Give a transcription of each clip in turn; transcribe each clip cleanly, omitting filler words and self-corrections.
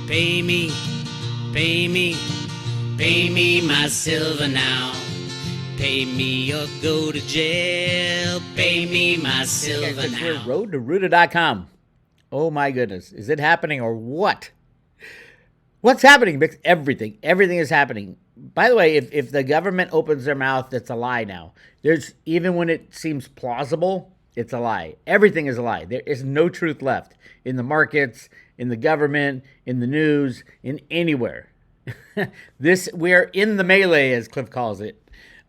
Pay me, pay me, pay me my silver now. Pay me or go to jail. Pay me my silver now. Road2Ruta.com. Oh my goodness. Is it happening or what? What's happening? Everything. Everything is happening. By the way, if the government opens their mouth, that's a lie now. Even when it seems plausible, it's a lie. Everything is a lie. There is no truth left in the markets, in the government, in the news, in anywhere. We are in the melee, as Cliff calls it.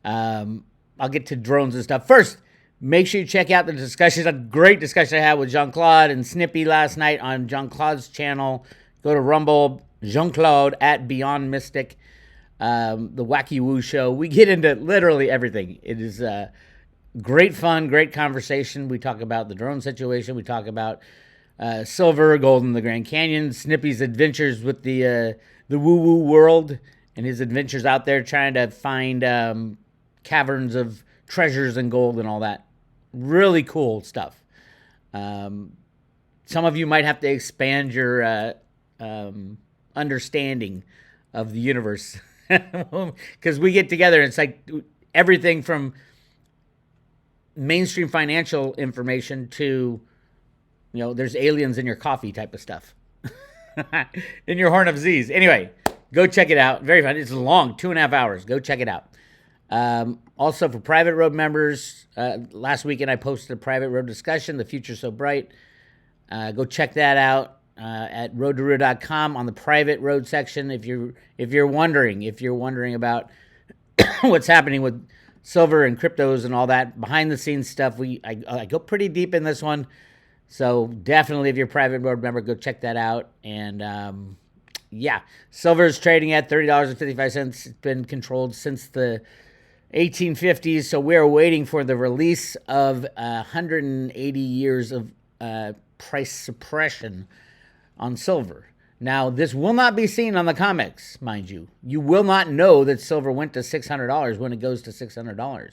I'll get to drones and stuff. First, make sure you check out the discussions. A great discussion I had with Jean-Claude and Snippy last night on Jean-Claude's channel. Go to Rumble, Jean-Claude at Beyond Mystic, the Wacky Woo Show. We get into literally everything. It is great fun, great conversation. We talk about the drone situation. We talk about silver, gold in the Grand Canyon, Snippy's adventures with the woo-woo world, and his adventures out there trying to find caverns of treasures and gold and all that. Really cool stuff. Some of you might have to expand your understanding of the universe because we get together and it's like everything from mainstream financial information to, there's aliens in your coffee type of stuff. In your Horn of Z's. Anyway, go check it out. Very fun. It's long, 2.5 hours. Go check it out. Also, for private road members, last weekend I posted a private road discussion, The Future's So Bright. Go check that out at road2ruta.com on the private road section. If you're wondering about what's happening with silver and cryptos and all that behind the scenes stuff, I go pretty deep in this one. So definitely, if you're a private road member, go check that out. And silver is trading at $30.55. It's been controlled since the 1850s. So we're waiting for the release of 180 years of price suppression on silver. Now, this will not be seen on the comics, mind you. You will not know that silver went to $600 when it goes to $600.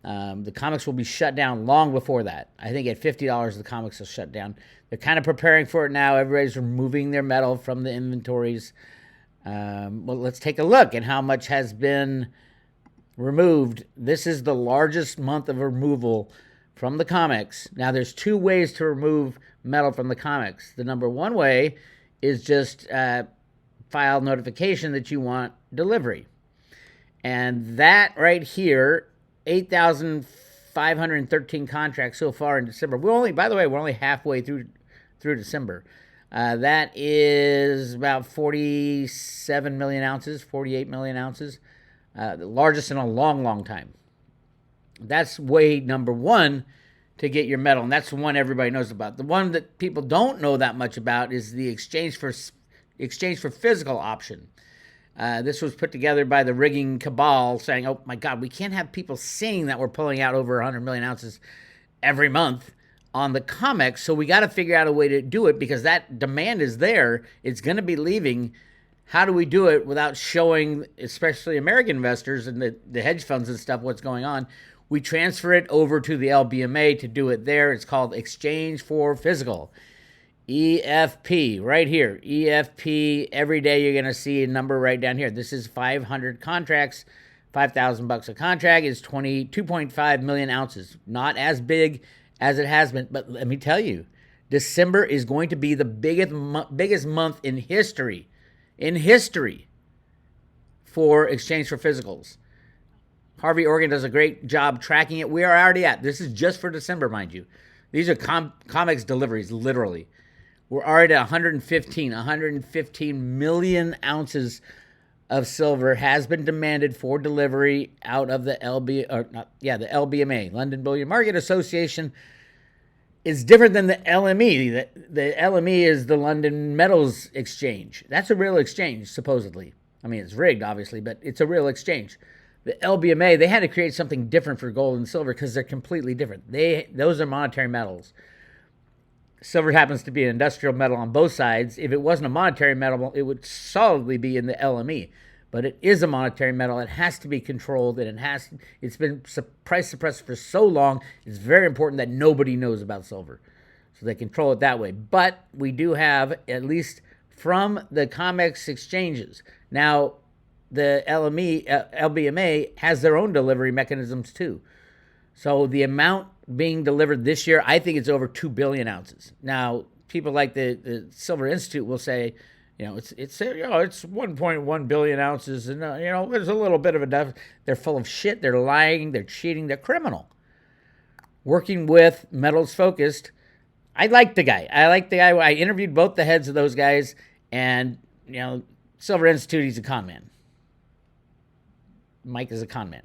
The comics will be shut down long before that. I think at $50, the comics will shut down. They're kind of preparing for it now. Everybody's removing their metal from the inventories. Well, let's take a look at how much has been removed. This is the largest month of removal from the comics. Now, there's two ways to remove metal from the comics. The number one way is just file notification that you want delivery. And that right here, 8,513 contracts so far in December. We're only halfway through December. That is about 47 million ounces, 48 million ounces. The largest in a long, long time. That's way number one to get your metal, and that's the one everybody knows about. The one that people don't know that much about is the exchange for physical option. This was put together by the rigging cabal saying, oh my God, we can't have people seeing that we're pulling out over 100 million ounces every month on the comics, so we got to figure out a way to do it because that demand is there. It's going to be leaving. How do we do it without showing, especially American investors and the hedge funds and stuff, what's going on? We transfer it over to the LBMA to do it there. It's called Exchange for Physical. EFP, right here. EFP, every day you're going to see a number right down here. This is 500 contracts, $5,000 a contract is 22.5 million ounces. Not as big as it has been, but let me tell you, December is going to be the biggest month in history for Exchange for Physicals. Harvey Organ does a great job tracking it. We are already at, this is just for December, mind you. These are comics deliveries, literally. We're already at 115 million ounces of silver has been demanded for delivery out of the LBMA, London Bullion Market Association. Is different than the LME. The LME is the London Metals Exchange. That's a real exchange, supposedly. I mean, it's rigged, obviously, but it's a real exchange. The LBMA, they had to create something different for gold and silver because they're completely different. Those are monetary metals. Silver happens to be an industrial metal on both sides. If it wasn't a monetary metal, it would solidly be in the LME. But it is a monetary metal. It has to be controlled, and it's been price suppressed for so long. It's very important that nobody knows about silver, so they control it that way. But we do have at least from the COMEX exchanges. Now, the LBMA has their own delivery mechanisms too. So the amount being delivered this year, I think it's over 2 billion ounces. Now, people like the Silver Institute will say, it's 1.1 billion ounces, and there's a little bit of a deficit. They're full of shit. They're lying. They're cheating. They're criminal. Working with Metals Focused, I like the guy. I interviewed both the heads of those guys, and Silver Institute, he's a con man. Mike is a con man.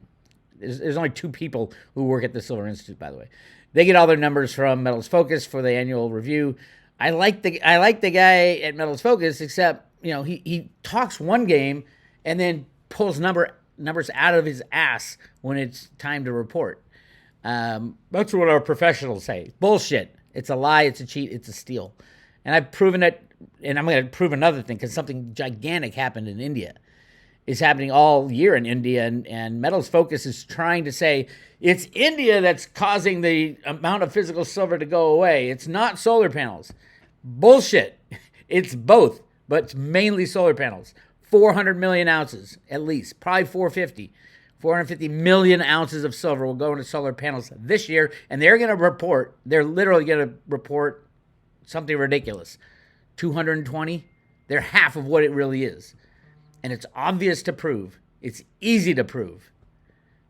There's only 2 people who work at the Silver Institute, by the way. They get all their numbers from Metals Focus for the annual review. I like the guy at Metals Focus, except he talks one game and then pulls numbers out of his ass when it's time to report. That's what our professionals say. Bullshit. It's a lie. It's a cheat. It's a steal. And I've proven it. And I'm going to prove another thing, because something gigantic happened in India. Is happening all year in India, and Metals Focus is trying to say it's India that's causing the amount of physical silver to go away. It's not solar panels. Bullshit. It's both, but it's mainly solar panels. 400 million ounces, at least, probably 450 million ounces of silver will go into solar panels this year, and they're literally going to report something ridiculous. 220, they're half of what it really is. And it's obvious to prove. It's easy to prove,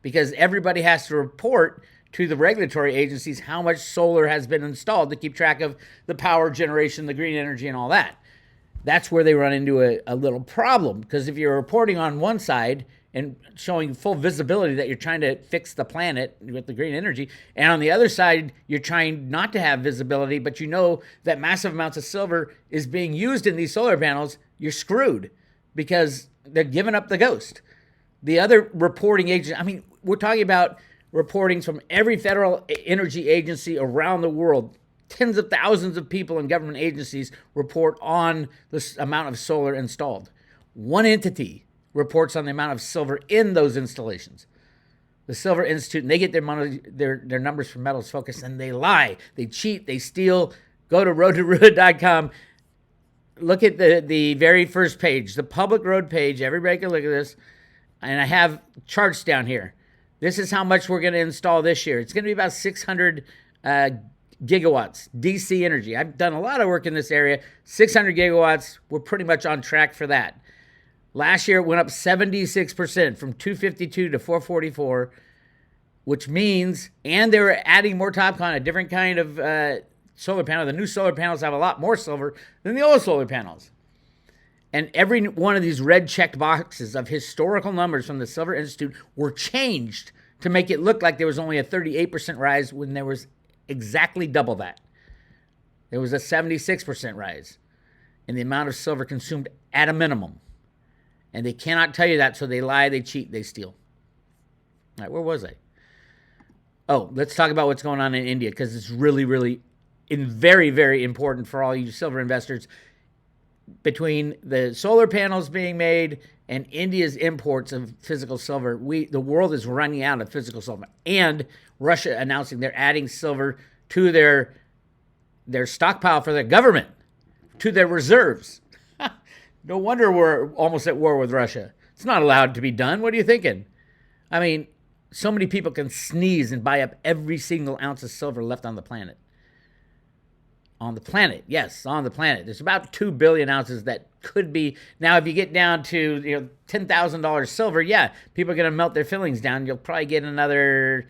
because everybody has to report to the regulatory agencies how much solar has been installed to keep track of the power generation, the green energy, and all that. That's where they run into a little problem, because if you're reporting on one side and showing full visibility that you're trying to fix the planet with the green energy, and on the other side, you're trying not to have visibility, but that massive amounts of silver is being used in these solar panels, you're screwed. Because they're giving up the ghost. The other reporting agency, we're talking about reportings from every federal energy agency around the world. Tens of thousands of people in government agencies report on the amount of solar installed. One entity reports on the amount of silver in those installations. The Silver Institute, and they get their numbers from Metals Focus, and they lie, they cheat, they steal. Go to roadtoruin.com. Look at the very first page, the public road page. Everybody can look at this. And I have charts down here. This is how much we're going to install this year. It's going to be about 600 gigawatts, DC energy. I've done a lot of work in this area. 600 gigawatts, we're pretty much on track for that. Last year, it went up 76% from 252 to 444, which means, and they were adding more TOPCon, a different kind of solar panel. The new solar panels have a lot more silver than the old solar panels. And every one of these red checked boxes of historical numbers from the Silver Institute were changed to make it look like there was only a 38% rise when there was exactly double that. There was a 76% rise in the amount of silver consumed at a minimum. And they cannot tell you that, so they lie, they cheat, they steal. All right, where was I? Oh, let's talk about what's going on in India, because it's really, really very, very important for all you silver investors. Between the solar panels being made and India's imports of physical silver, the world is running out of physical silver. And Russia announcing they're adding silver to their stockpile for their government, to their reserves. No wonder we're almost at war with Russia. It's not allowed to be done. What are you thinking? So many people can sneeze and buy up every single ounce of silver left on the planet. On the planet, yes, on the planet. There's about 2 billion ounces that could be. Now, if you get down to $10,000 silver, yeah, people are going to melt their fillings down. You'll probably get another,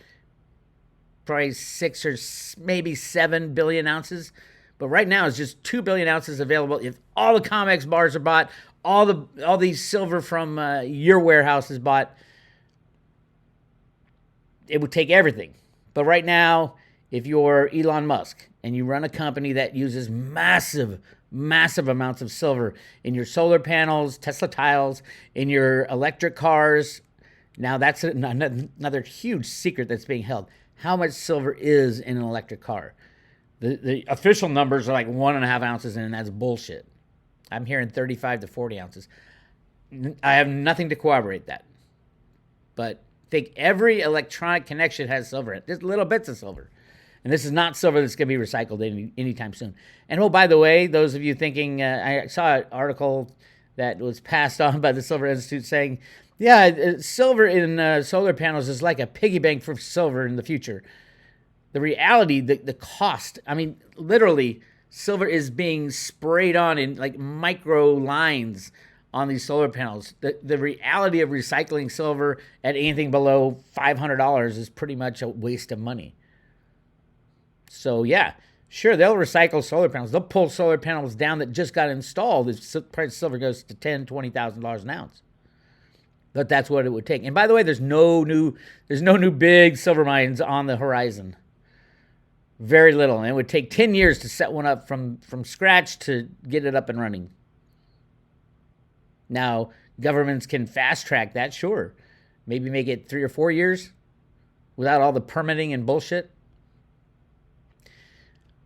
probably 6 or maybe 7 billion ounces. But right now, it's just 2 billion ounces available. If all the COMEX bars are bought, all these silver from your warehouse is bought, it would take everything. But right now, if you're Elon Musk and you run a company that uses massive amounts of silver in your solar panels, Tesla tiles, in your electric cars, now that's another huge secret that's being held. How much silver is in an electric car? The official numbers are like 1.5 ounces, and that's bullshit. I'm hearing 35 to 40 ounces. I have nothing to corroborate that. But think every electronic connection has silver in it. Just little bits of silver. And this is not silver that's going to be recycled anytime soon. And oh, by the way, those of you thinking, I saw an article that was passed on by the Silver Institute saying, yeah, silver in solar panels is like a piggy bank for silver in the future. The reality, the cost, I mean, literally, silver is being sprayed on in like micro lines on these solar panels. The reality of recycling silver at anything below $500 is pretty much a waste of money. So yeah, sure, they'll recycle solar panels. They'll pull solar panels down that just got installed. The price of silver goes to $10,000, $20,000 an ounce. But that's what it would take. And by the way, there's no new big silver mines on the horizon. Very little. And it would take 10 years to set one up from scratch to get it up and running. Now, governments can fast track that, sure. Maybe make it 3 or 4 years without all the permitting and bullshit.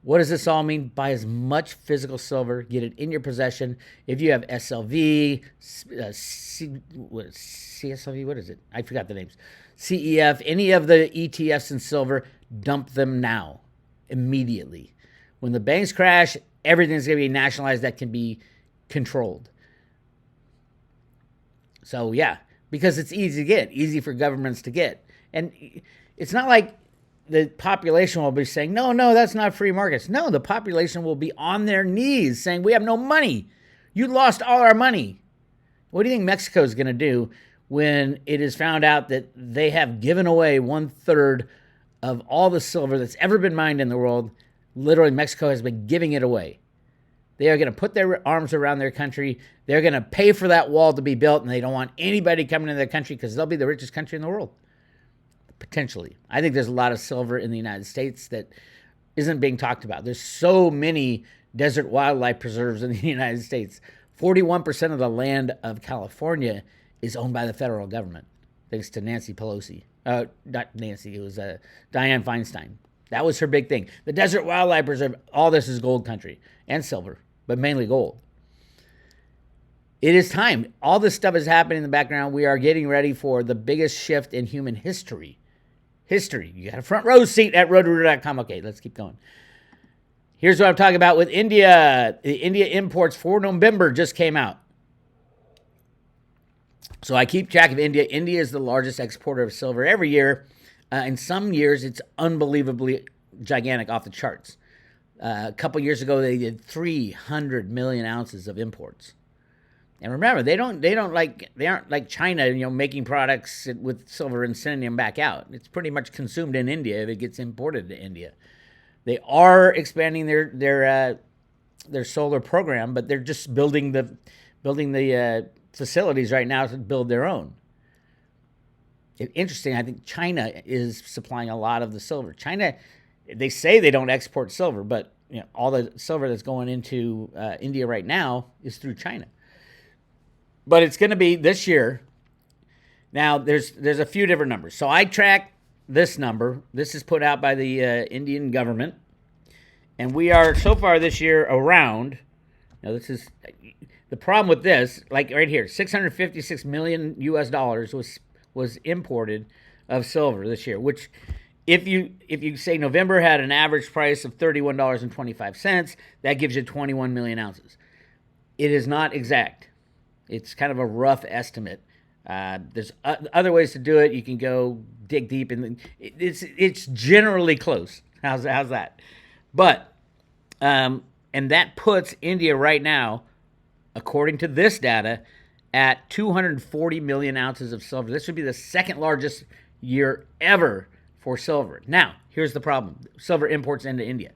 What does this all mean? Buy as much physical silver, get it in your possession. If you have SLV, CSLV, what is it? I forgot the names. CEF, any of the ETFs in silver, dump them now, immediately. When the banks crash, everything's going to be nationalized that can be controlled. So, yeah, because it's easy to get, easy for governments to get. And it's not like the population will be saying, no, that's not free markets. No, the population will be on their knees saying, we have no money. You lost all our money. What do you think Mexico is going to do when it is found out that they have given away 1/3 of all the silver that's ever been mined in the world? Literally, Mexico has been giving it away. They are going to put their arms around their country. They're going to pay for that wall to be built, and they don't want anybody coming into their country because they'll be the richest country in the world. Potentially. I think there's a lot of silver in the United States that isn't being talked about. There's so many desert wildlife preserves in the United States. 41% of the land of California is owned by the federal government, thanks to Nancy Pelosi. Not Nancy, it was Dianne Feinstein. That was her big thing. The desert wildlife preserve, all this is gold country and silver, but mainly gold. It is time. All this stuff is happening in the background. We are getting ready for the biggest shift in human history. You got a front row seat at roadrooter.com. Okay, let's keep going. Here's what I'm talking about with India. The India imports for November just came out. So I keep track of India. India is the largest exporter of silver every year. In some years, it's unbelievably gigantic, off the charts. A couple years ago, they did 300 million ounces of imports. And remember, they aren't like China, making products with silver and sending them back out. It's pretty much consumed in India if it gets imported to India. They are expanding their solar program, but they're just building the facilities right now to build their own. Interesting, I think China is supplying a lot of the silver. China, they say they don't export silver, but all the silver that's going into India right now is through China. But it's going to be this year. Now, there's a few different numbers. So I track this number. This is put out by the Indian government. And we are, so far this year, around, now this is, the problem with this, like right here, $656 million was imported of silver this year, which if you say November had an average price of $31.25, that gives you 21 million ounces. It is not exact. It's kind of a rough estimate. There's other ways to do it. You can go dig deep, and it's generally close. How's that? But and that puts India right now, according to this data, at 240 million ounces of silver. This would be the second largest year ever for silver. Now, here's the problem: silver imports into India.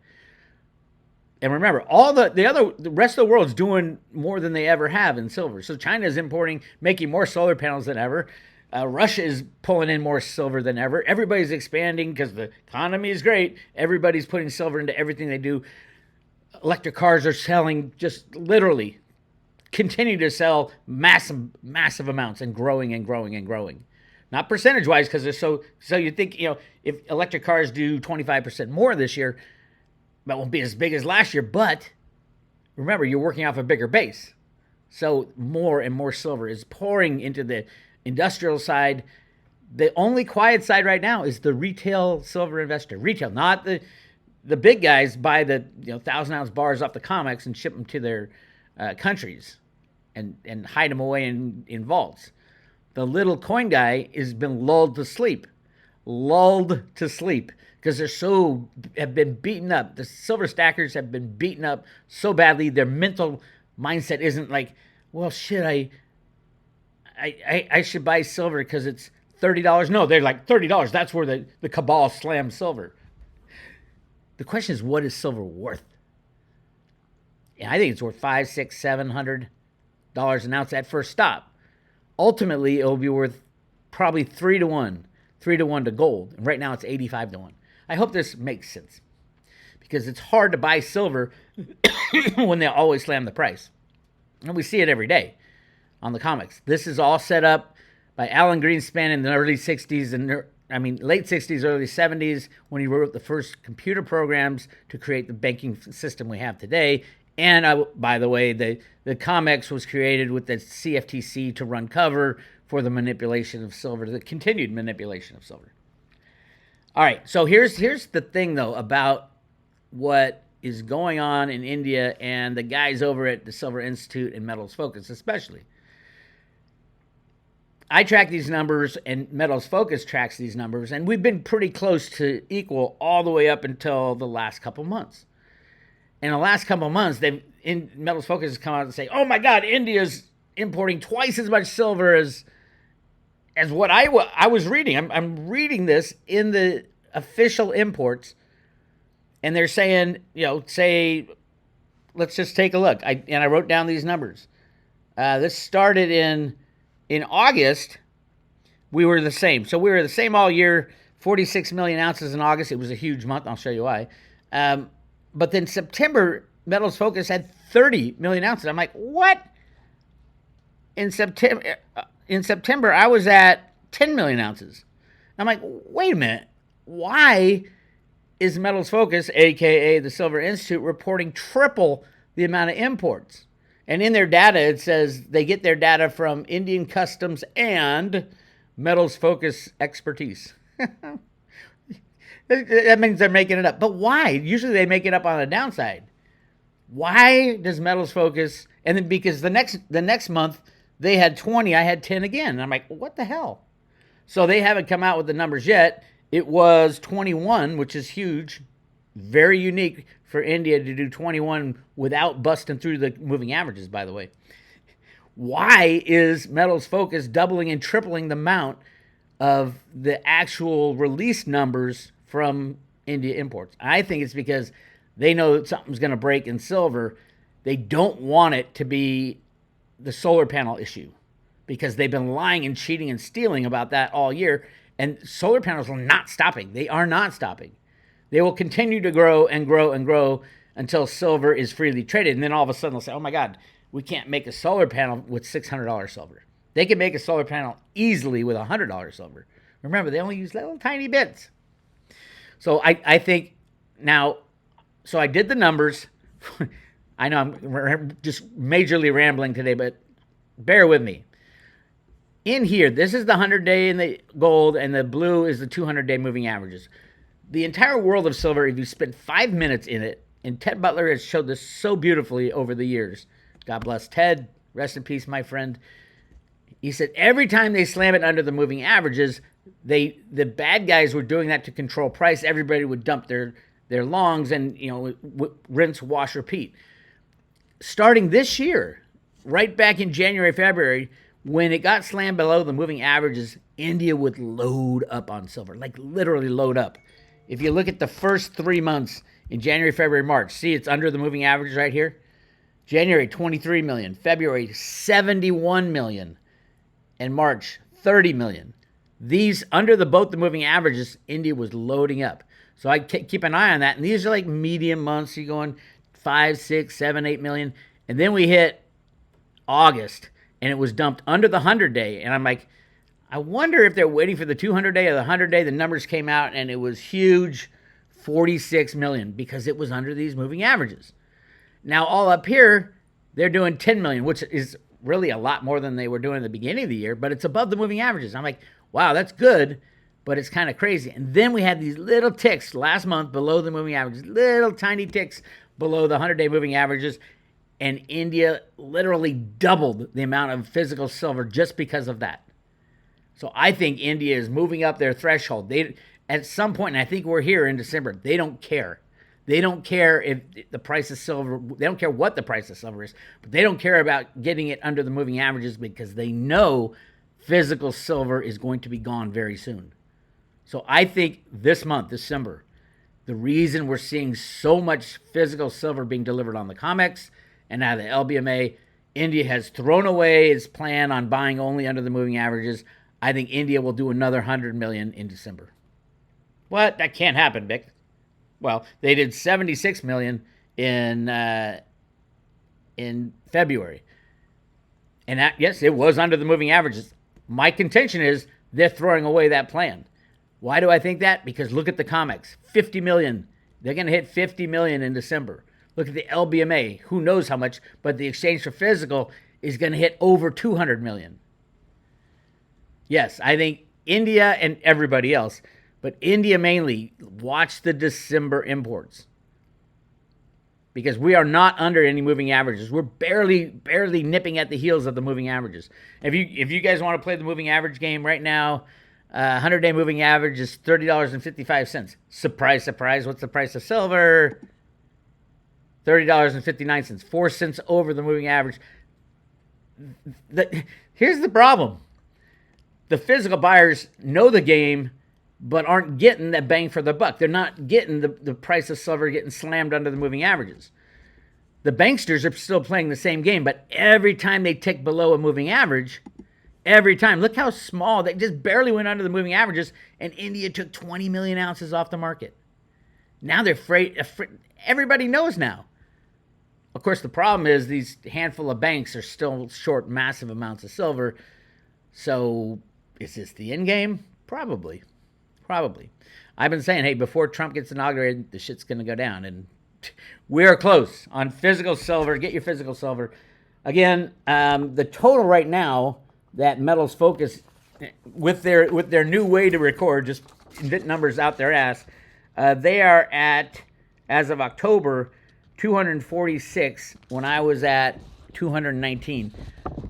And remember, all the rest of the world's doing more than they ever have in silver. So China is importing, making more solar panels than ever. Russia is pulling in more silver than ever. Everybody's expanding because the economy is great. Everybody's putting silver into everything they do. Electric cars are selling, just literally continue to sell massive amounts and growing and growing and growing. Not percentage-wise, because they're so you think, if electric cars do 25% more this year, that won't be as big as last year, but remember, you're working off a bigger base. So more and more silver is pouring into the industrial side. The only quiet side right now is the retail silver investor. Retail, not the big guys buy the 1,000-ounce bars off the COMEX and ship them to their countries and hide them away in vaults. The little coin guy has been lulled to sleep because have been beaten up. The silver stackers have been beaten up so badly. Their mental mindset isn't like, well, shit, I should buy silver because it's $30. No, they're like $30. That's where the cabal slams silver. The question is, what is silver worth? And I think it's worth $500, $600, $700 an ounce at first stop. Ultimately, it will be worth probably 3 to 1 to gold. And right now, it's 85 to 1. I hope this makes sense because it's hard to buy silver when they always slam the price. And we see it every day on the COMEX. This is all set up by Alan Greenspan in the early 60s and late 60s, early 70s, when he wrote the first computer programs to create the banking system we have today. And by the way, the COMEX was created with the CFTC to run cover for the manipulation of silver, the continued manipulation of silver. All right, so here's the thing, though, about what is going on in India and the guys over at the Silver Institute and Metals Focus especially. I track these numbers, and Metals Focus tracks these numbers, and we've been pretty close to equal all the way up until the last couple months. In the last couple months, Metals Focus has come out and say, "Oh my God, India's importing twice as much silver as what I was reading." I'm reading this in the official imports, and they're saying, let's just take a look. I wrote down these numbers. This started in August. We were the same. So we were the same all year, 46 million ounces in August. It was a huge month. I'll show you why. But then September, Metals Focus had 30 million ounces. I'm like, what? In September, I was at 10 million ounces. I'm like, wait a minute. Why is Metals Focus, a.k.a. the Silver Institute, reporting triple the amount of imports? And in their data, it says they get their data from Indian Customs and Metals Focus expertise. That means they're making it up. But why? Usually they make it up on the downside. Why does Metals Focus, and then because the next month they had 20, I had 10 again. And I'm like, what the hell? So they haven't come out with the numbers yet. It was 21, which is huge. Very unique for India to do 21 without busting through the moving averages, by the way. Why is Metals Focus doubling and tripling the amount of the actual release numbers from India imports? I think it's because they know that something's going to break in silver. They don't want it to be the solar panel issue because they've been lying and cheating and stealing about that all year. And solar panels are not stopping. They are not stopping. They will continue to grow and grow and grow until silver is freely traded. And then all of a sudden they'll say, oh my God, we can't make a solar panel with $600 silver. They can make a solar panel easily with $100 silver. Remember, they only use little tiny bits. So I think now, so I did the numbers. I know I'm just majorly rambling today, but bear with me. In here, this is the 100-day in the gold, and the blue is the 200-day moving averages. The entire world of silver, if you spend 5 minutes in it, and Ted Butler has showed this so beautifully over the years. God bless Ted. Rest in peace, my friend. He said every time they slam it under the moving averages, the bad guys were doing that to control price. Everybody would dump their longs and rinse, wash, repeat. Starting this year, right back in January, February, when it got slammed below the moving averages, India would load up on silver, like literally load up. If you look at the first 3 months in January, February, March, see it's under the moving averages right here. January, 23 million. February, 71 million. And March, 30 million. These, under both the moving averages, India was loading up. So I keep an eye on that. And these are like medium months. You're going 5, 6, 7, 8 million. And then we hit August, and it was dumped under the 100-day. And I'm like, I wonder if they're waiting for the 200-day or the 100-day. The numbers came out, and it was huge, 46 million, because it was under these moving averages. Now, all up here, they're doing 10 million, which is really a lot more than they were doing at the beginning of the year, but it's above the moving averages. I'm like, wow, that's good. but it's kind of crazy. And then we had these little ticks last month below the moving averages, little tiny ticks below the 100-day moving averages, and India literally doubled the amount of physical silver just because of that. So I think India is moving up their threshold. They, at some point, and I think we're here in December, they don't care. They don't care if the price of silver, they don't care what the price of silver is, but they don't care about getting it under the moving averages because they know physical silver is going to be gone very soon. So I think this month, December, the reason we're seeing so much physical silver being delivered on the COMEX and now the LBMA, India has thrown away its plan on buying only under the moving averages. I think India will do another 100 million in December. What? That can't happen, Vic. Well, they did 76 million in February. And that, yes, it was under the moving averages. My contention is they're throwing away that plan. Why do I think that? Because look at the COMEX, 50 million. They're going to hit 50 million in December. Look at the LBMA, who knows how much, but the exchange for physical is going to hit over 200 million. Yes, I think India and everybody else, but India mainly, watch the December imports. Because we are not under any moving averages. We're barely nipping at the heels of the moving averages. If you guys want to play the moving average game right now, 100-day moving average is $30.55. Surprise, surprise. What's the price of silver? $30.59. 4 cents over the moving average. Here's the problem. The physical buyers know the game, but aren't getting that bang for the buck. They're not getting the price of silver getting slammed under the moving averages. The banksters are still playing the same game, but every time they tick below a moving average, every time, look how small, they just barely went under the moving averages, and India took 20 million ounces off the market. Now they're afraid, everybody knows now. Of course, the problem is these handful of banks are still short massive amounts of silver. So is this the end game? Probably. I've been saying, hey, before Trump gets inaugurated, the shit's going to go down. And we're close on physical silver. Get your physical silver. Again, the total right now that Metals Focus, with their new way to record, just numbers out their ass, they are at, as of October, 246 when I was at 219.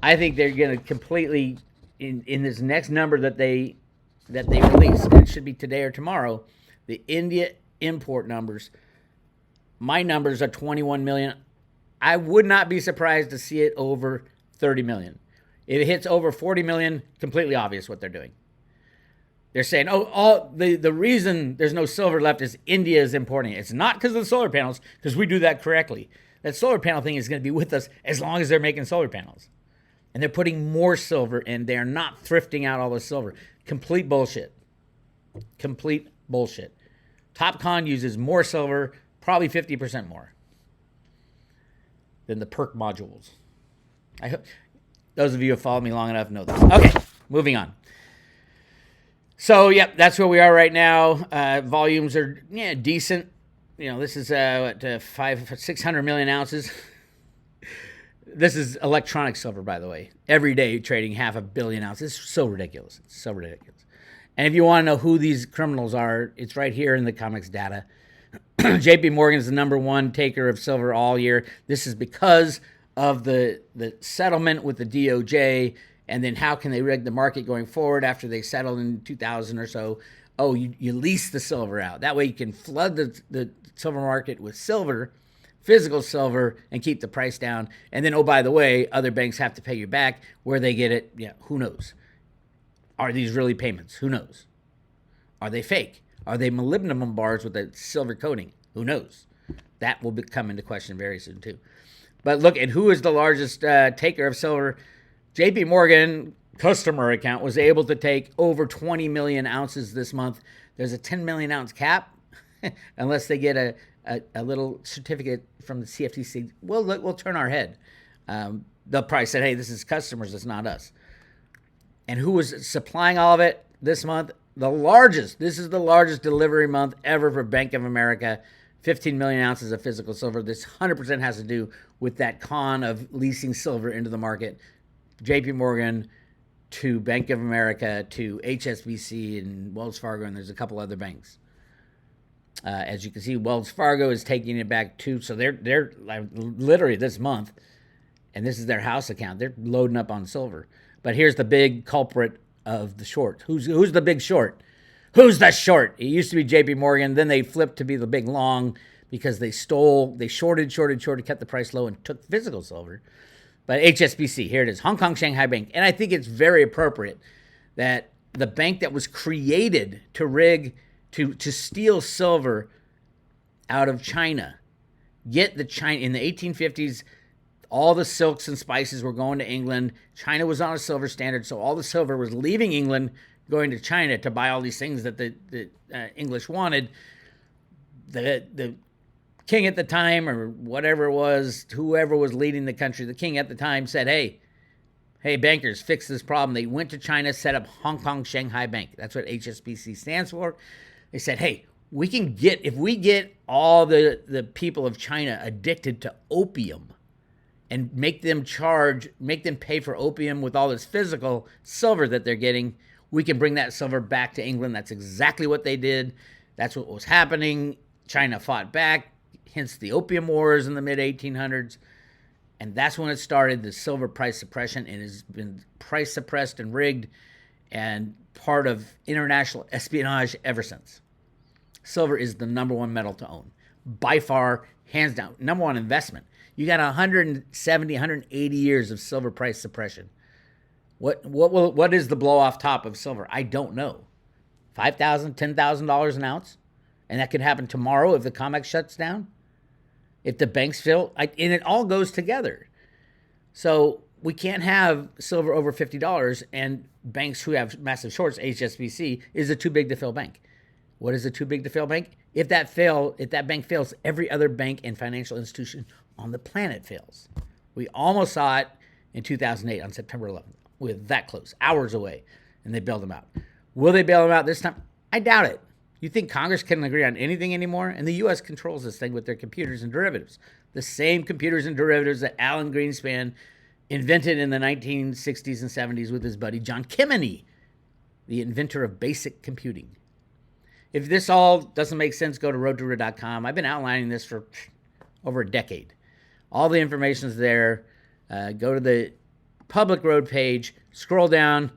I think they're going to completely, in this next number that they release, and it should be today or tomorrow, the India import numbers, my numbers are 21 million. I would not be surprised to see it over 30 million. If it hits over 40 million, completely obvious what they're doing. They're saying, the reason there's no silver left is India is importing it. It's not because of the solar panels, because we do that correctly. That solar panel thing is going to be with us as long as they're making solar panels. And they're putting more silver in. They're not thrifting out all the silver. Complete bullshit. TopCon uses more silver, probably 50% more than the PERC modules. I hope those of you who have followed me long enough know this. Okay, moving on. So, yep, that's where we are right now. Volumes are decent. You know, this is 600 million ounces. This is electronic silver, by the way. Every day trading 500 million ounces. It's so ridiculous. And if you want to know who these criminals are, it's right here in the COMEX data. JP Morgan is the number one taker of silver all year. This is because of the settlement with the DOJ, and then how can they rig the market going forward after they settled in 2000 or so? Oh, you lease the silver out. That way you can flood the silver market with silver, physical silver, and keep the price down. And then, oh, by the way, other banks have to pay you back. Where they get it, who knows? Are these really payments? Who knows? Are they fake? Are they molybdenum bars with a silver coating? Who knows? That will come into question very soon, too. But look at who is the largest taker of silver. JP Morgan customer account was able to take over 20 million ounces this month. There's a 10 million ounce cap, unless they get a little certificate from the CFTC. We'll turn our head. They'll probably say, hey, this is customers, it's not us. And who was supplying all of it this month? This is the largest delivery month ever for Bank of America. 15 million ounces of physical silver. This 100% has to do with that con of leasing silver into the market. JP Morgan to Bank of America, to HSBC and Wells Fargo, and there's a couple other banks. As you can see, Wells Fargo is taking it back too. So they're like, literally this month, and this is their house account. They're loading up on silver. But here's the big culprit of the short. Who's the big short? Who's the short? It used to be J.P. Morgan. Then they flipped to be the big long because they shorted, kept the price low, and took physical silver. But HSBC, here it is, Hong Kong Shanghai Bank. And I think it's very appropriate that the bank that was created to rig, to steal silver out of China, get the China, in the 1850s, all the silks and spices were going to England. China was on a silver standard, so all the silver was leaving England, going to China to buy all these things that the English wanted. The king at the time, or whatever it was, whoever was leading the country, the king at the time said, hey, bankers, fix this problem. They went to China, set up Hong Kong Shanghai Bank. That's what HSBC stands for. They said, hey, if we get all the people of China addicted to opium and make them pay for opium with all this physical silver that they're getting, we can bring that silver back to England. That's exactly what they did. That's what was happening. China fought back, hence the opium wars in the mid-1800s. And that's when it started, the silver price suppression, and has been price suppressed and rigged and part of international espionage ever since. Silver is the number one metal to own. By far, hands down, number one investment. You got 170, 180 years of silver price suppression. What is the blow off top of silver? I don't know. $5,000, $10,000 an ounce? And that could happen tomorrow if the COMEX shuts down? If the banks fail? And it all goes together. So we can't have silver over $50, and banks who have massive shorts, HSBC, is a too big to fail bank. What is a too big to fail bank? If that bank fails, every other bank and financial institution on the planet fails. We almost saw it in 2008 on September 11th. We're that close, hours away, and they bailed them out. Will they bail them out this time? I doubt it. You think Congress can agree on anything anymore? And the U.S. controls this thing with their computers and derivatives. The same computers and derivatives that Alan Greenspan invented in the 1960s and 70s with his buddy John Kemeny, the inventor of basic computing. If this all doesn't make sense, go to roadtoruta.com. I've been outlining this for over a decade. All the information is there. Go to the public road page, scroll down,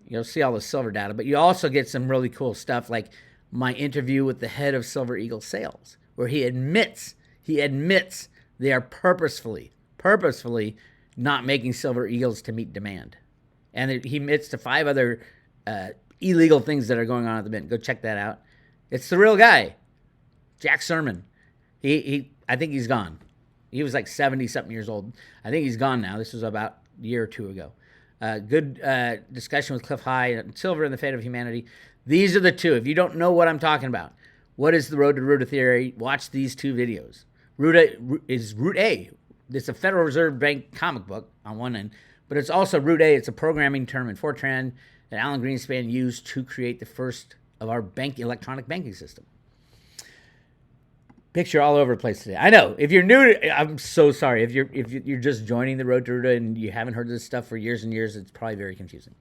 you'll see all the silver data, but you also get some really cool stuff like my interview with the head of Silver Eagle Sales, where he admits they are purposefully not making Silver Eagles to meet demand. And he admits to 5 other illegal things that are going on at the mint. Go check that out. It's the real guy, Jack Sermon. I think he's gone. He was like 70-something years old. I think he's gone now. This was about a year or two ago. Good discussion with Cliff High on silver and the fate of humanity. These are the two. If you don't know what I'm talking about, what is the Road to Ruta theory? Watch these 2 videos. Ruta is Root A. It's a Federal Reserve Bank comic book on one end, but it's also Root A. It's a programming term in Fortran that Alan Greenspan used to create the first of our electronic banking system. Picture all over the place today. I know. If you're new to, I'm so sorry. If you're just joining the Road to Ruta and you haven't heard this stuff for years and years, it's probably very confusing.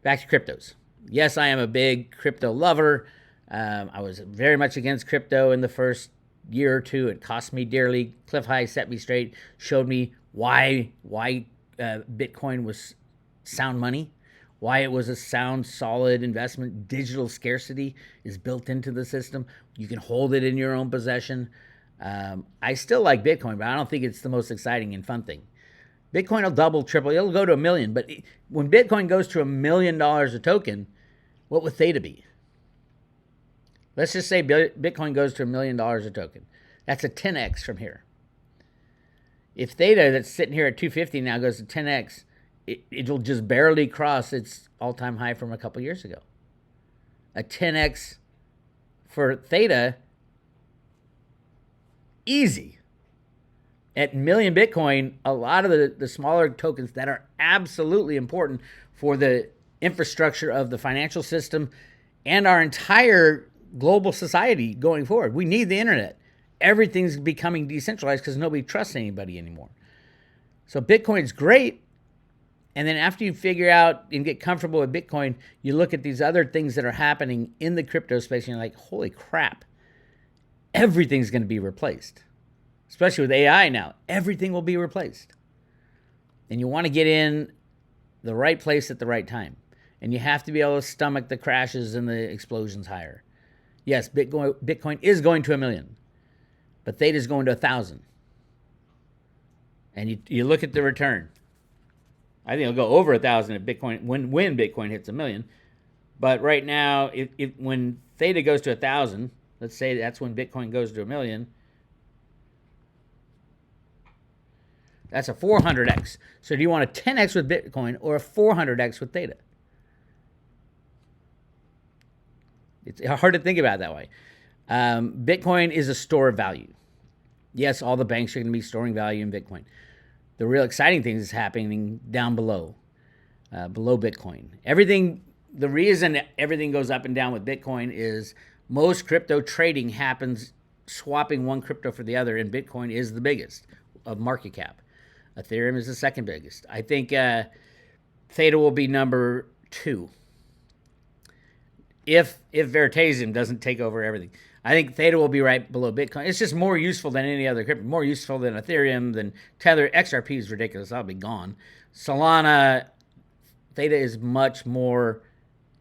Back to cryptos. Yes, I am a big crypto lover. I was very much against crypto in the first year or two. It cost me dearly. Cliff High set me straight, showed me why Bitcoin was sound money, why it was a sound, solid investment. Digital scarcity is built into the system. You can hold it in your own possession. I still like Bitcoin, but I don't think it's the most exciting and fun thing. Bitcoin will double, triple. It'll go to 1 million. But when Bitcoin goes to $1 million a token, what would Theta be? Let's just say Bitcoin goes to $1 million a token. That's a 10x from here. If Theta, that's sitting here at 250 now, goes to 10x, it'll just barely cross its all-time high from a couple years ago. A 10x for Theta, easy. At million Bitcoin, a lot of the smaller tokens that are absolutely important for the infrastructure of the financial system and our entire global society going forward. We need the internet. Everything's becoming decentralized because nobody trusts anybody anymore. So Bitcoin's great. And then after you figure out and get comfortable with Bitcoin, you look at these other things that are happening in the crypto space, and you're like, holy crap, everything's going to be replaced. Especially with AI now, everything will be replaced. And you want to get in the right place at the right time. And you have to be able to stomach the crashes and the explosions higher. Yes, Bitcoin is going to 1 million, but Theta is going to 1,000. And you look at the return. I think it'll go over 1,000 at Bitcoin when Bitcoin hits 1 million. But right now, when Theta goes to 1,000, let's say that's when Bitcoin goes to 1 million. That's a 400x. So do you want a 10x with Bitcoin or a 400x with Theta? It's hard to think about it that way. Bitcoin is a store of value. Yes, all the banks are going to be storing value in Bitcoin. The real exciting thing is happening down below Bitcoin. The reason everything goes up and down with Bitcoin is most crypto trading happens swapping one crypto for the other, and Bitcoin is the biggest of market cap. Ethereum is the second biggest. I think Theta will be number 2. If Veritasium doesn't take over everything. I think Theta will be right below Bitcoin. It's just more useful than any other crypto, more useful than Ethereum, than Tether. XRP is ridiculous. That'll be gone. Solana, Theta is much more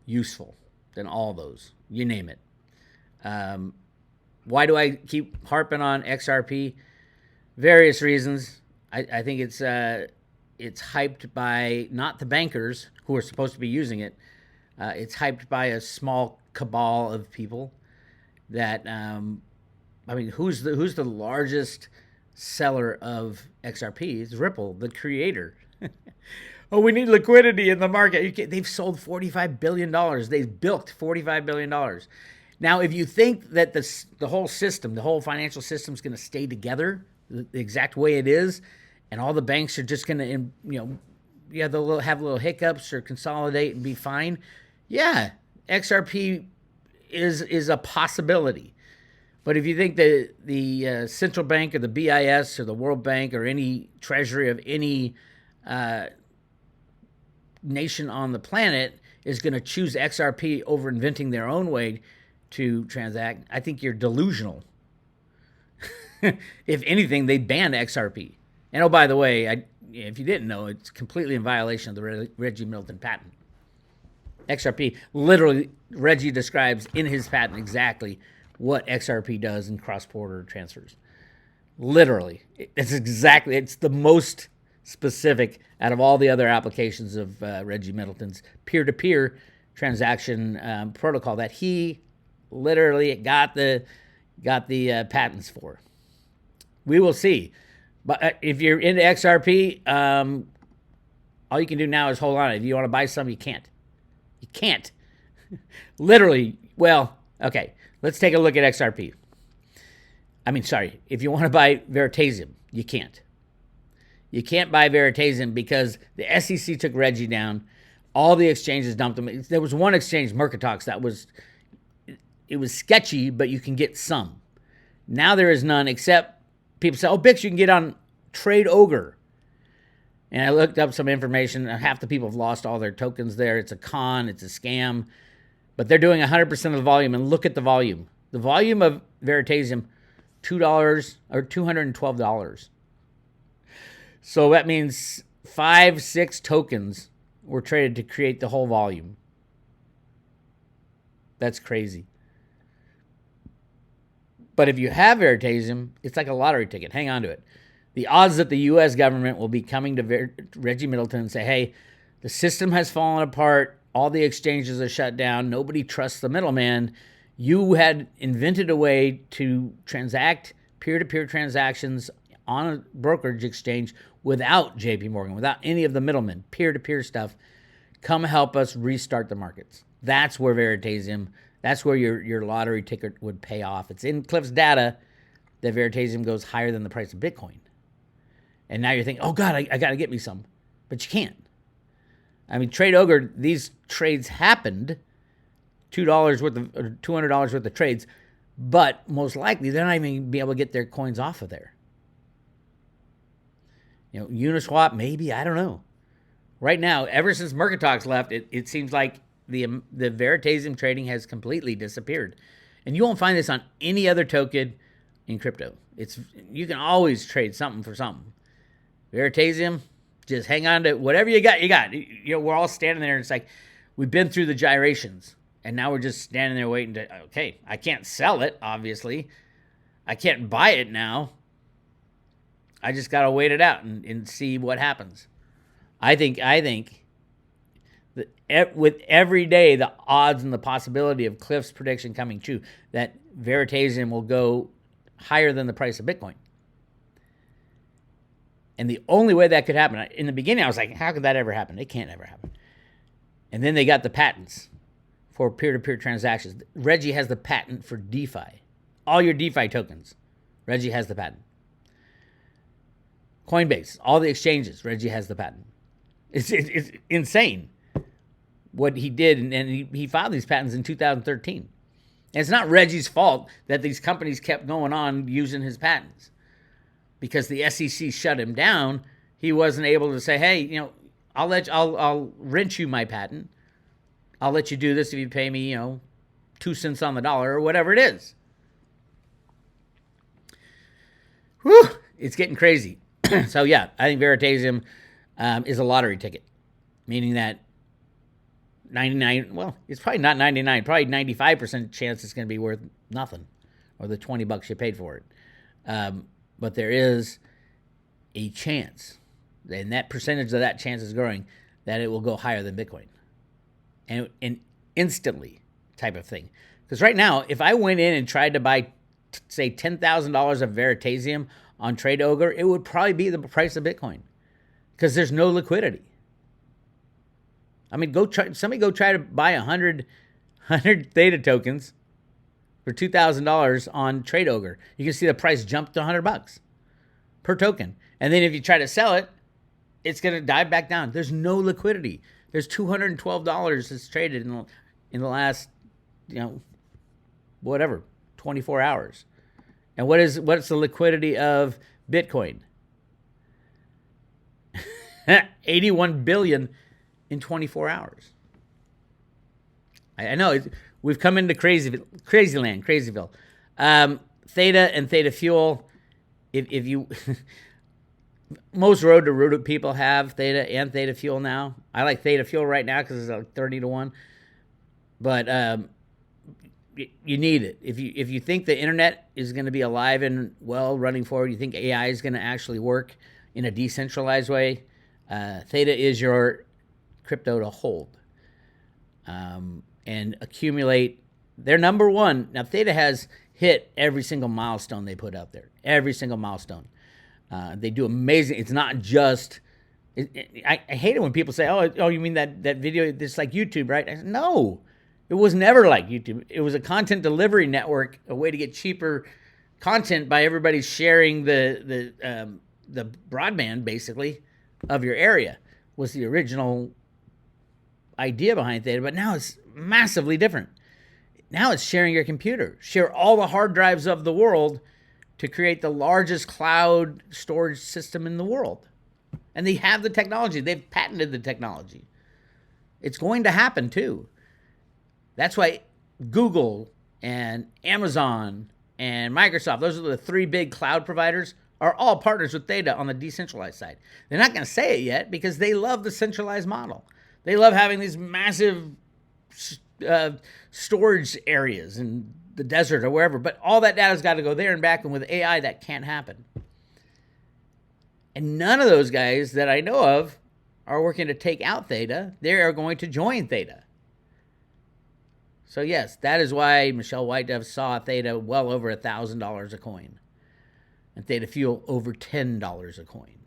useful than all those. You name it. Why do I keep harping on XRP? Various reasons. I think it's hyped by not the bankers who are supposed to be using it. It's hyped by a small cabal of people that, who's the largest seller of XRP? It's Ripple, the creator. Oh, we need liquidity in the market. They've sold $45 billion. They've bilked $45 billion. Now, if you think that the whole system, the whole financial system is going to stay together the exact way it is, and all the banks are just going to, they'll have little hiccups or consolidate and be fine. Yeah, XRP is a possibility. But if you think that the central bank or the BIS or the World Bank or any treasury of any nation on the planet is going to choose XRP over inventing their own way to transact, I think you're delusional. If anything, they banned XRP. And oh, by the way, if you didn't know, it's completely in violation of the Reggie Middleton patent. XRP, literally, Reggie describes in his patent exactly what XRP does in cross-border transfers. Literally. It's the most specific out of all the other applications of Reggie Middleton's peer-to-peer transaction protocol that he literally got the patents for. We will see. But if you're into XRP, all you can do now is hold on. If you want to buy some, you can't. You can't. Literally. Well, okay. Let's take a look at XRP. If you want to buy Veritasium, you can't. You can't buy Veritasium because the SEC took Reggie down. All the exchanges dumped them. There was one exchange, Mercatox, it was sketchy, but you can get some. Now there is none, except people say, oh, Bix, you can get on Trade Ogre. And I looked up some information. Half the people have lost all their tokens there. It's a con. It's a scam. But they're doing 100% of the volume. And look at the volume. The volume of Veritasium, $2 or $212. So that means 5-6 tokens were traded to create the whole volume. That's crazy. But if you have Veritasium, it's like a lottery ticket. Hang on to it. The odds that the U.S. government will be coming to Reggie Middleton and say, hey, the system has fallen apart. All the exchanges are shut down. Nobody trusts the middleman. You had invented a way to transact peer-to-peer transactions on a brokerage exchange without JP Morgan, without any of the middlemen, peer-to-peer stuff. Come help us restart the markets. That's where Veritasium, that's where your lottery ticket would pay off. It's in Cliff's data that Veritasium goes higher than the price of Bitcoin. And now you're thinking, oh, God, I got to get me some. But you can't. Trade Ogre, these trades happened, $2 worth of, or $200 worth of trades, but most likely they're not even going to be able to get their coins off of there. Uniswap, maybe, I don't know. right now, ever since Mercatox left, it seems like the Veritasium trading has completely disappeared. And you won't find this on any other token in crypto. You can always trade something for something. Veritasium, just hang on to whatever you got. We're all standing there. And it's like we've been through the gyrations, and now we're just standing there waiting to. Okay, I can't sell it. Obviously, I can't buy it now. I just gotta wait it out and see what happens. I think that with every day, the odds and the possibility of Cliff's prediction coming true, that Veritasium will go higher than the price of Bitcoin. And the only way that could happen, in the beginning, I was like, how could that ever happen? It can't ever happen. And then they got the patents for peer-to-peer transactions. Reggie has the patent for DeFi. All your DeFi tokens, Reggie has the patent. Coinbase, all the exchanges, Reggie has the patent. It's insane what he did, and he filed these patents in 2013. And it's not Reggie's fault that these companies kept going on using his patents. Because the SEC shut him down, he wasn't able to say, hey, I'll rent you my patent. I'll let you do this if you pay me, 2 cents on the dollar or whatever it is. Whew, it's getting crazy. So yeah, I think Veritasium is a lottery ticket, meaning that 99, well, it's probably not 99, probably 95% chance it's going to be worth nothing, or the $20 you paid for it. But there is a chance, and that percentage of that chance is growing, that it will go higher than Bitcoin. And instantly type of thing. Because right now, if I went in and tried to buy, say, $10,000 of Veritasium on Trade Ogre, it would probably be the price of Bitcoin. Because there's no liquidity. I mean, somebody go try to buy 100 Theta tokens for $2,000 on Trade Ogre. You can see the price jump to $100 per token. And then if you try to sell it, it's going to dive back down. There's no liquidity. There's $212 that's traded in the last, 24 hours. And what's the liquidity of Bitcoin? 81 billion in 24 hours. I know we've come into crazy land, Crazyville. Theta and Theta Fuel. If you most road to root people have Theta and Theta Fuel now. I like Theta Fuel right now because it's like 30-1. But you need it. If you think the internet is going to be alive and well running forward, you think AI is going to actually work in a decentralized way, Theta is your crypto to hold and accumulate. They're number one. Now, Theta has hit every single milestone they put out there. Every single milestone. They do amazing. It's not just... I hate it when people say, oh, you mean that video, it's like YouTube, right? I said, no, it was never like YouTube. It was a content delivery network, a way to get cheaper content by everybody sharing the broadband, basically, of your area, was the original idea behind Theta. But now it's massively different. Now it's sharing your computer. Share all the hard drives of the world to create the largest cloud storage system in the world. And they have the technology. They've patented the technology. It's going to happen too. That's why Google and Amazon and Microsoft, those are the three big cloud providers, are all partners with Theta on the decentralized side. They're not going to say it yet because they love the centralized model. They love having these massive storage areas in the desert or wherever. But all that data's got to go there and back. And with AI, that can't happen. And none of those guys that I know of are working to take out Theta. They are going to join Theta. So yes, that is why Michelle Whitedove saw Theta well over $1,000 a coin. And Theta Fuel over $10 a coin.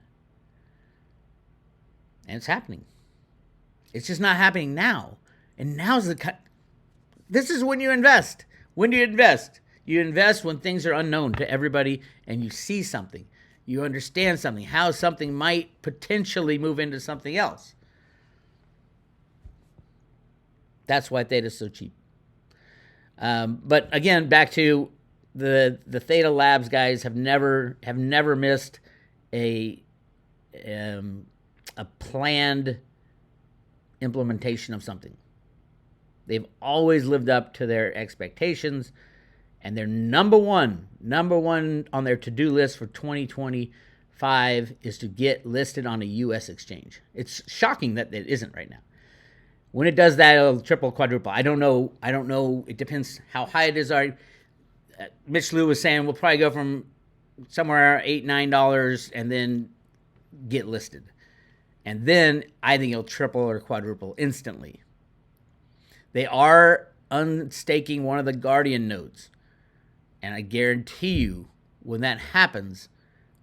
And it's happening. It's just not happening now. And now's this is when you invest. When do you invest? You invest when things are unknown to everybody and you see something. You understand something, how something might potentially move into something else. That's why Theta is so cheap. But again, back to the Theta Labs guys have never missed a planned implementation of something. They've always lived up to their expectations, and their number one on their to-do list for 2025 is to get listed on a U.S. exchange. It's shocking that it isn't right now. When it does that, it'll triple, quadruple. I don't know. It depends how high it is. Mitch Liu was saying we'll probably go from somewhere $8, $9 and then get listed. And then I think it'll triple or quadruple instantly. They are unstaking one of the Guardian nodes. And I guarantee you, when that happens,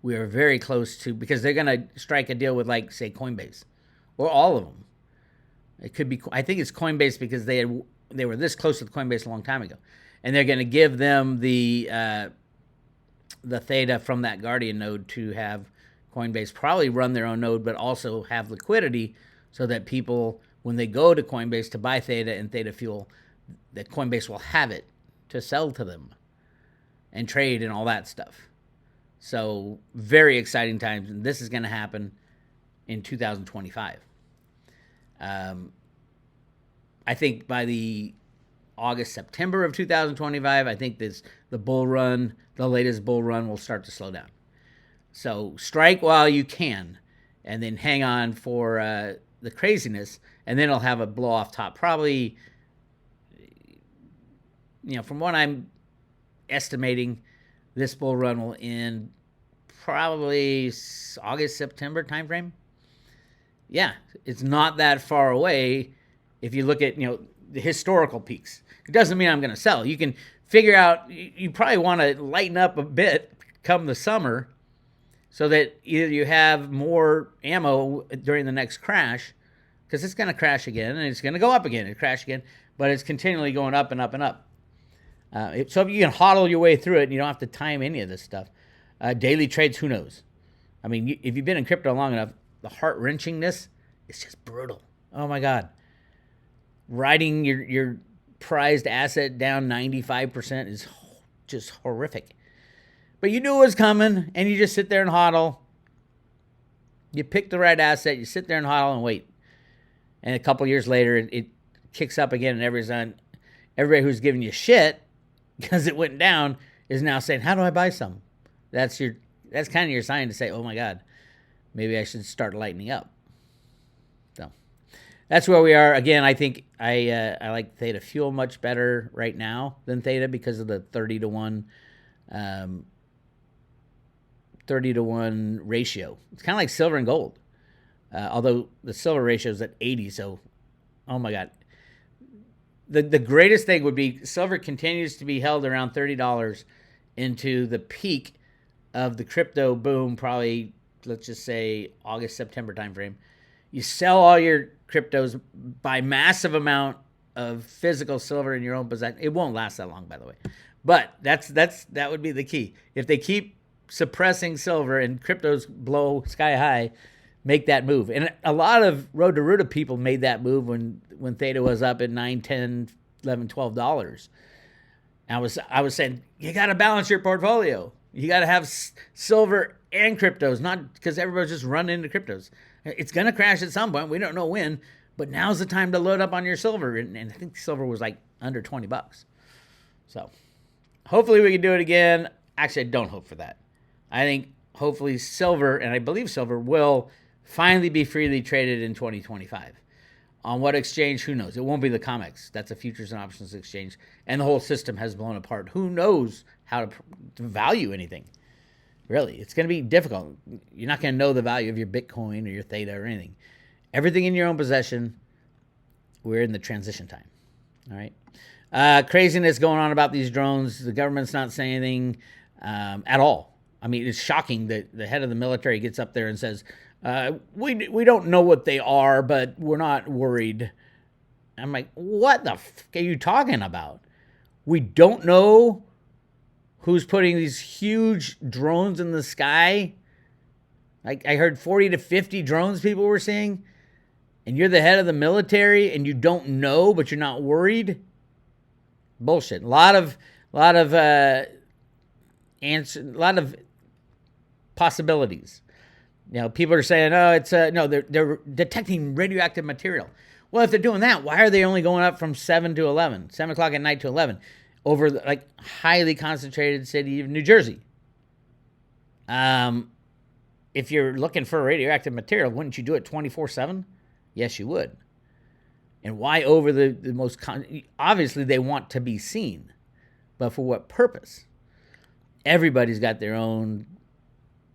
we are very close to, because they're going to strike a deal with, like, say, Coinbase or all of them. It could be, I think it's Coinbase because they were this close with Coinbase a long time ago. And they're going to give them the Theta from that Guardian node to have Coinbase probably run their own node, but also have liquidity so that people, when they go to Coinbase to buy Theta and Theta Fuel, that Coinbase will have it to sell to them and trade and all that stuff. So very exciting times. And this is going to happen in 2025. I think by the August, September of 2025, I think the bull run, the latest bull run, will start to slow down. So strike while you can, and then hang on for the craziness, and then it'll have a blow off top. Probably, from what I'm estimating, this bull run will end probably August, September timeframe. Yeah, it's not that far away if you look at, the historical peaks. It doesn't mean I'm going to sell. You can figure out, you probably want to lighten up a bit come the summer so that either you have more ammo during the next crash, because it's going to crash again, and it's going to go up again and crash again, but it's continually going up and up and up. So if you can hodl your way through it, and you don't have to time any of this stuff. Daily trades, who knows? I mean, if you've been in crypto long enough, the heart-wrenchingness is just brutal. Oh, my God. Riding your prized asset down 95% is just horrific. But you knew it was coming, and you just sit there and hodl. You pick the right asset, you sit there and hodl and wait. And a couple years later, it kicks up again, and everybody who's giving you shit because it went down is now saying, how do I buy some? That's kind of your sign to say, oh, my God, maybe I should start lightening up. So that's where we are. Again, I think I like Theta Fuel much better right now than Theta because of the 30-to-1 ratio. It's kind of like silver and gold, although the silver ratio is at 80. So, oh my God, the greatest thing would be silver continues to be held around $30 into the peak of the crypto boom, probably, let's just say August, September timeframe. You sell all your cryptos, buy massive amount of physical silver in your own possession. It won't last that long, by the way, but that would be the key. If they keep suppressing silver and cryptos blow sky high, make that move. And a lot of Road to Ruta people made that move when Theta was up at $9, $10, $11, $12. I was saying, you got to balance your portfolio. You got to have silver and cryptos, not because everybody's just running into cryptos. It's going to crash at some point. We don't know when, but now's the time to load up on your silver. And I think silver was like under $20. So hopefully we can do it again. Actually, I don't hope for that. I think hopefully silver, and I believe silver, will finally be freely traded in 2025. On what exchange? Who knows? It won't be the COMEX. That's a futures and options exchange. And the whole system has blown apart. Who knows how to value anything? Really, it's going to be difficult. You're not going to know the value of your Bitcoin or your Theta or anything. Everything in your own possession. We're in the transition time. All right. Craziness going on about these drones. The government's not saying anything at all. I mean, it's shocking that the head of the military gets up there and says, we don't know what they are, but we're not worried. I'm like, what the f*** are you talking about? We don't know who's putting these huge drones in the sky. Like, I heard 40 to 50 drones people were seeing. And you're the head of the military and you don't know, but you're not worried? Bullshit. A lot of possibilities. People are saying, oh, it's no, they're detecting radioactive material. Well, if they're doing that, why are they only going up from 7 to 11, 7 o'clock at night to 11, over the, like, highly concentrated city of New Jersey? If you're looking for radioactive material, wouldn't you do it 24/7? Yes, you would. And why over the most... Obviously, they want to be seen. But for what purpose? Everybody's got their own,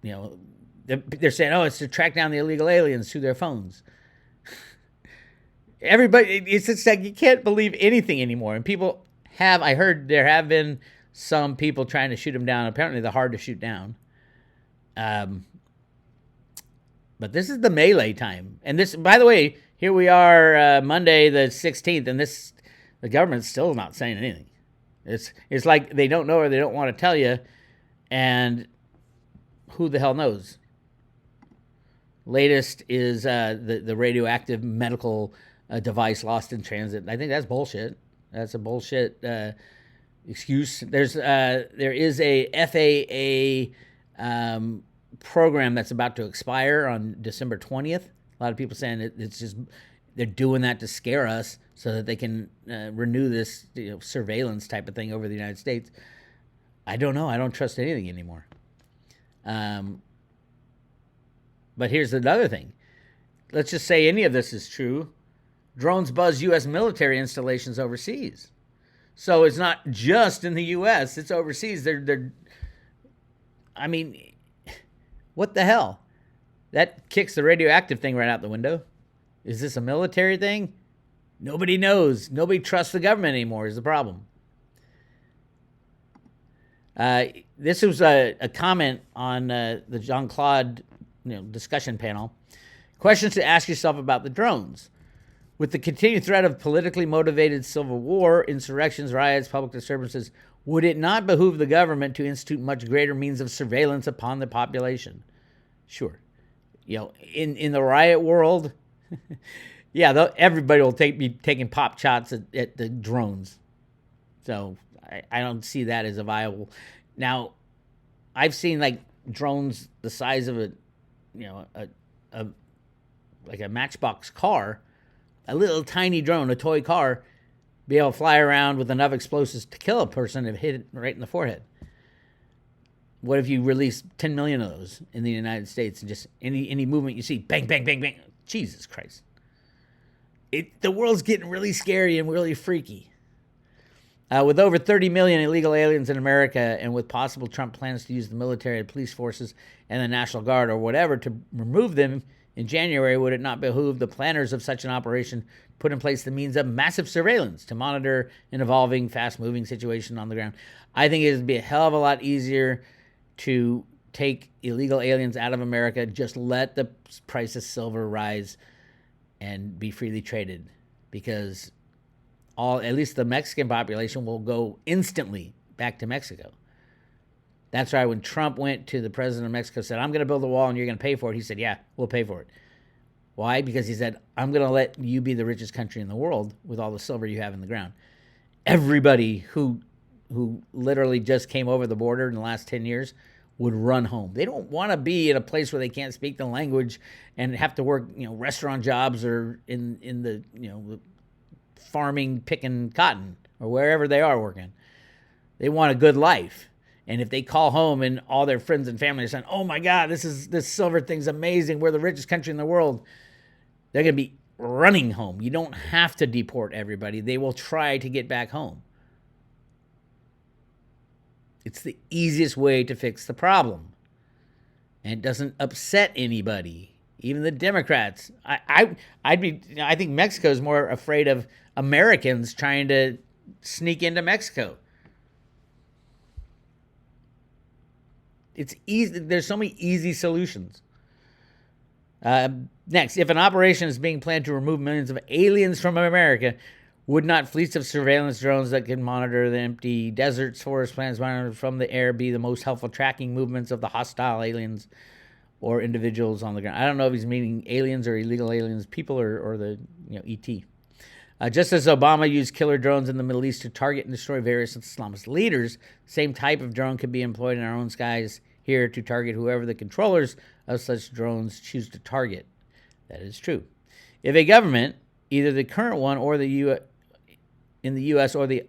they're saying, oh, it's to track down the illegal aliens through their phones. Everybody, it's just like you can't believe anything anymore. And people have, I heard there have been some people trying to shoot them down. Apparently they're hard to shoot down. But this is the melee time. And this, by the way, here we are Monday the 16th, and the government's still not saying anything. It's like they don't know or they don't want to tell you, and who the hell knows? Latest is the radioactive medical device lost in transit. I think that's bullshit. That's a bullshit excuse. There is a FAA program that's about to expire on December 20th. A lot of people saying it's just they're doing that to scare us so that they can renew this surveillance type of thing over the United States. I don't know. I don't trust anything anymore. But here's another thing. Let's just say any of this is true. Drones buzz U.S. military installations overseas. So it's not just in the U.S., it's overseas. I mean, what the hell? That kicks the radioactive thing right out the window. Is this a military thing? Nobody knows. Nobody trusts the government anymore is the problem. This was a comment on the Jean-Claude discussion panel. Questions to ask yourself about the drones. With the continued threat of politically motivated civil war, insurrections, riots, public disturbances, would it not behoove the government to institute much greater means of surveillance upon the population? Sure. In the riot world, yeah, everybody will be taking pop shots at the drones. So I don't see that as a viable. Now, I've seen like drones the size of a Matchbox car, a little tiny drone, a toy car, be able to fly around with enough explosives to kill a person if hit it right in the forehead. What if you release 10 million of those in the United States and just any movement you see, bang, bang, bang, bang? Jesus Christ. The world's getting really scary and really freaky. With over 30 million illegal aliens in America and with possible Trump plans to use the military, police forces, and the National Guard or whatever to remove them in January, would it not behoove the planners of such an operation put in place the means of massive surveillance to monitor an evolving, fast-moving situation on the ground? I think it would be a hell of a lot easier to take illegal aliens out of America, just let the price of silver rise and be freely traded, because at least the Mexican population will go instantly back to Mexico. That's why when Trump went to the president of Mexico, said, I'm going to build a wall and you're going to pay for it. He said, yeah, we'll pay for it. Why? Because he said, I'm going to let you be the richest country in the world with all the silver you have in the ground. Everybody who literally just came over the border in the last 10 years would run home. They don't want to be in a place where they can't speak the language and have to work, restaurant jobs or in the, farming, picking cotton or wherever they are working. They want a good life. And if they call home and all their friends and family are saying, oh my God, this silver thing's amazing, we're the richest country in the world, they're going to be running home. You don't have to deport everybody. They will try to get back home. It's the easiest way to fix the problem. And it doesn't upset anybody, even the Democrats. I think Mexico is more afraid of Americans trying to sneak into Mexico. It's easy. There's so many easy solutions. Next, if an operation is being planned to remove millions of aliens from America, would not fleets of surveillance drones that can monitor the empty deserts, forests, plants monitored from the air be the most helpful tracking movements of the hostile aliens or individuals on the ground? I don't know if he's meaning aliens or illegal aliens, people or the ET. Just as Obama used killer drones in the Middle East to target and destroy various Islamist leaders, same type of drone could be employed in our own skies here to target whoever the controllers of such drones choose to target. That is true. If a government either the current one or in the U.S. or the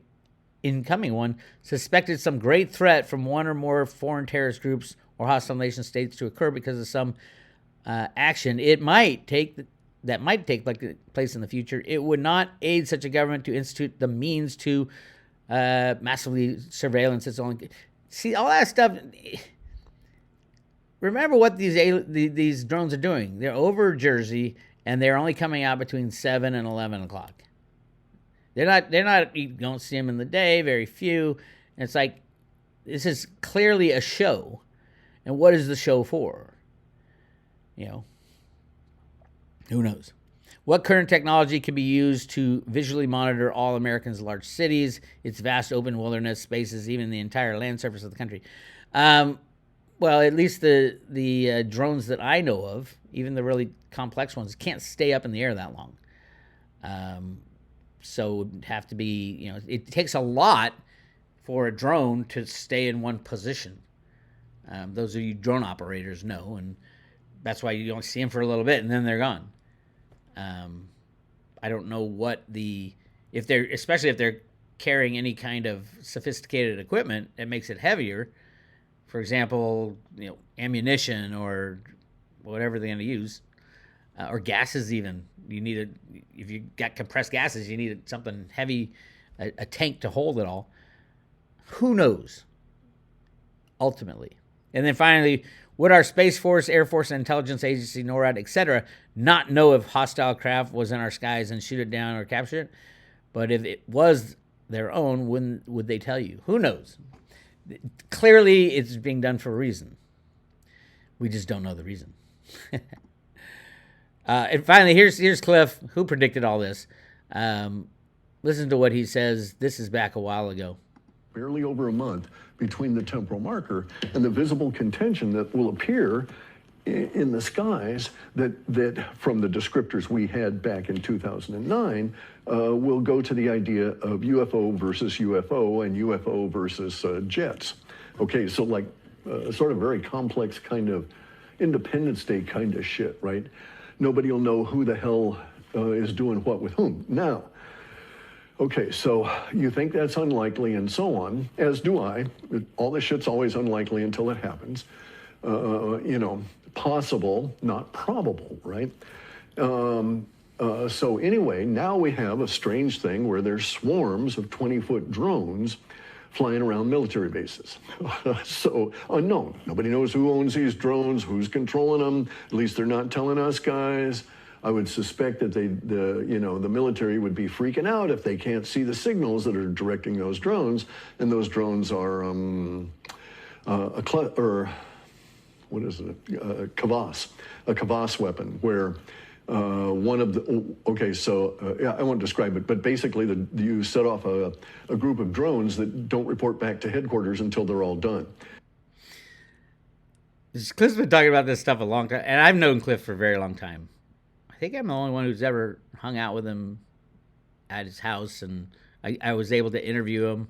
incoming one suspected some great threat from one or more foreign terrorist groups or hostile nation states to occur because of some action it might take place in the future, it would not aid such a government to institute the means to massively surveillance its own. See, all that stuff. Remember what these drones are doing. They're over Jersey, and they're only coming out between 7 and 11 o'clock. They're not. You don't see them in the day. Very few. And it's like, this is clearly a show. And what is the show for? Who knows? What current technology can be used to visually monitor all Americans' large cities, its vast open wilderness spaces, even the entire land surface of the country? Well, at least the drones that I know of, even the really complex ones, can't stay up in the air that long. So it would have to be, it takes a lot for a drone to stay in one position. Those of you drone operators know, and that's why you don't see them for a little bit and then they're gone. I don't know especially if they're carrying any kind of sophisticated equipment that makes it heavier. For example, ammunition or whatever they're going to use, or gases even. If you got compressed gases, you need something heavy, a tank to hold it all. Who knows? Ultimately. And then finally, would our Space Force, Air Force, and Intelligence Agency, NORAD, etc., not know if hostile craft was in our skies and shoot it down or capture it? But if it was their own, would they tell you? Who knows? Clearly, it's being done for a reason. We just don't know the reason. And finally, here's Cliff, who predicted all this. Listen to what he says. This is back a while ago. Barely over a month between the temporal marker and the visible contention that will appear in the skies that from the descriptors we had back in 2009 will go to the idea of UFO versus UFO and UFO versus jets. Okay, so like sort of very complex kind of Independence Day kind of shit, right? Nobody will know who the hell is doing what with whom. Now, okay, so you think that's unlikely and so on, as do I. All this shit's always unlikely until it happens. Possible, not probable, right? So anyway, now we have a strange thing where there's swarms of 20-foot drones flying around military bases. So unknown. Nobody knows who owns these drones, who's controlling them. At least they're not telling us guys. I would suspect that the military would be freaking out if they can't see the signals that are directing those drones, and those drones are a kvass weapon, where one of the, I won't describe it, but basically you set off a group of drones that don't report back to headquarters until they're all done. Cliff's been talking about this stuff a long time, and I've known Cliff for a very long time. I think I'm the only one who's ever hung out with him at his house, and I was able to interview him.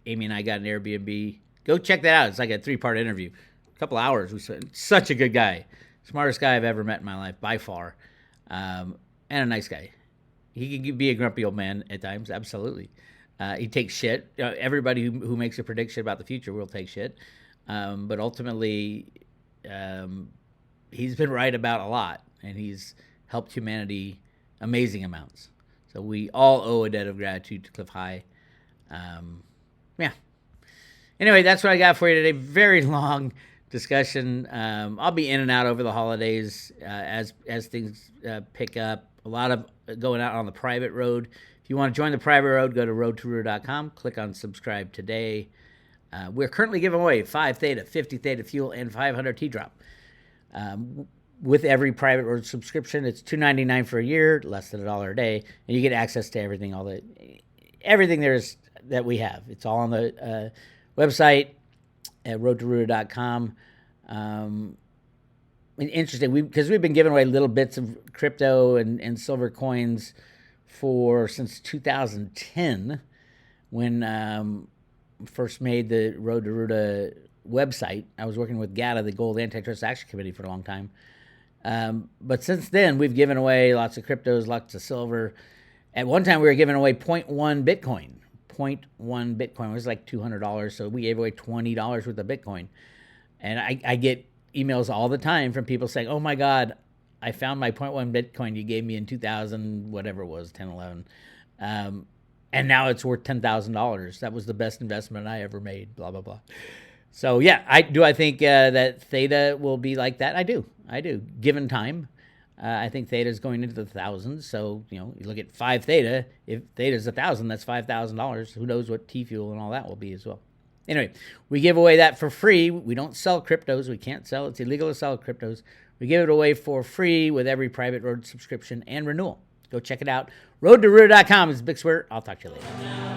Amy and I got an Airbnb. Go check that out. It's like a 3-part interview. A couple hours. Such a good guy. Smartest guy I've ever met in my life, by far. And a nice guy. He can be a grumpy old man at times, absolutely. He takes shit. Everybody who makes a prediction about the future will take shit. But ultimately, he's been right about a lot, and he's helped humanity amazing amounts. So we all owe a debt of gratitude to Cliff High. Yeah. Anyway, that's what I got for you today. Very long discussion. I'll be in and out over the holidays as things pick up. A lot of going out on the private road. If you want to join the private road, go to roadtoruder.com. Click on subscribe today. We're currently giving away 5 Theta, 50 Theta fuel, and 500 T-drop. With every private road subscription, it's $2.99 for a year, less than $1 a day, and you get access to everything there is that we have. It's all on the website at roadtoruder.com. Interesting, because we've been giving away little bits of crypto and silver coins since 2010, when first made the Road to Ruta website. I was working with GATA, the Gold Antitrust Action Committee, for a long time. But since then, we've given away lots of cryptos, lots of silver. At one time, we were giving away 0.1 Bitcoin. 0.1 Bitcoin was like $200. So we gave away $20 worth of Bitcoin. And I get emails all the time from people saying, oh my God, I found my 0.1 Bitcoin you gave me in 2000, whatever it was, 10, 11. And now it's worth $10,000. That was the best investment I ever made, blah, blah, blah. So yeah, I think that Theta will be like that. I do, given time. I think Theta is going into the thousands. So, you look at 5 Theta. If Theta is 1,000, that's $5,000. Who knows what T-Fuel and all that will be as well. Anyway, we give away that for free. We don't sell cryptos. We can't sell. It's illegal to sell cryptos. We give it away for free with every private road subscription and renewal. Go check it out. RoadToRoot.com is Bix Weir. I'll talk to you later.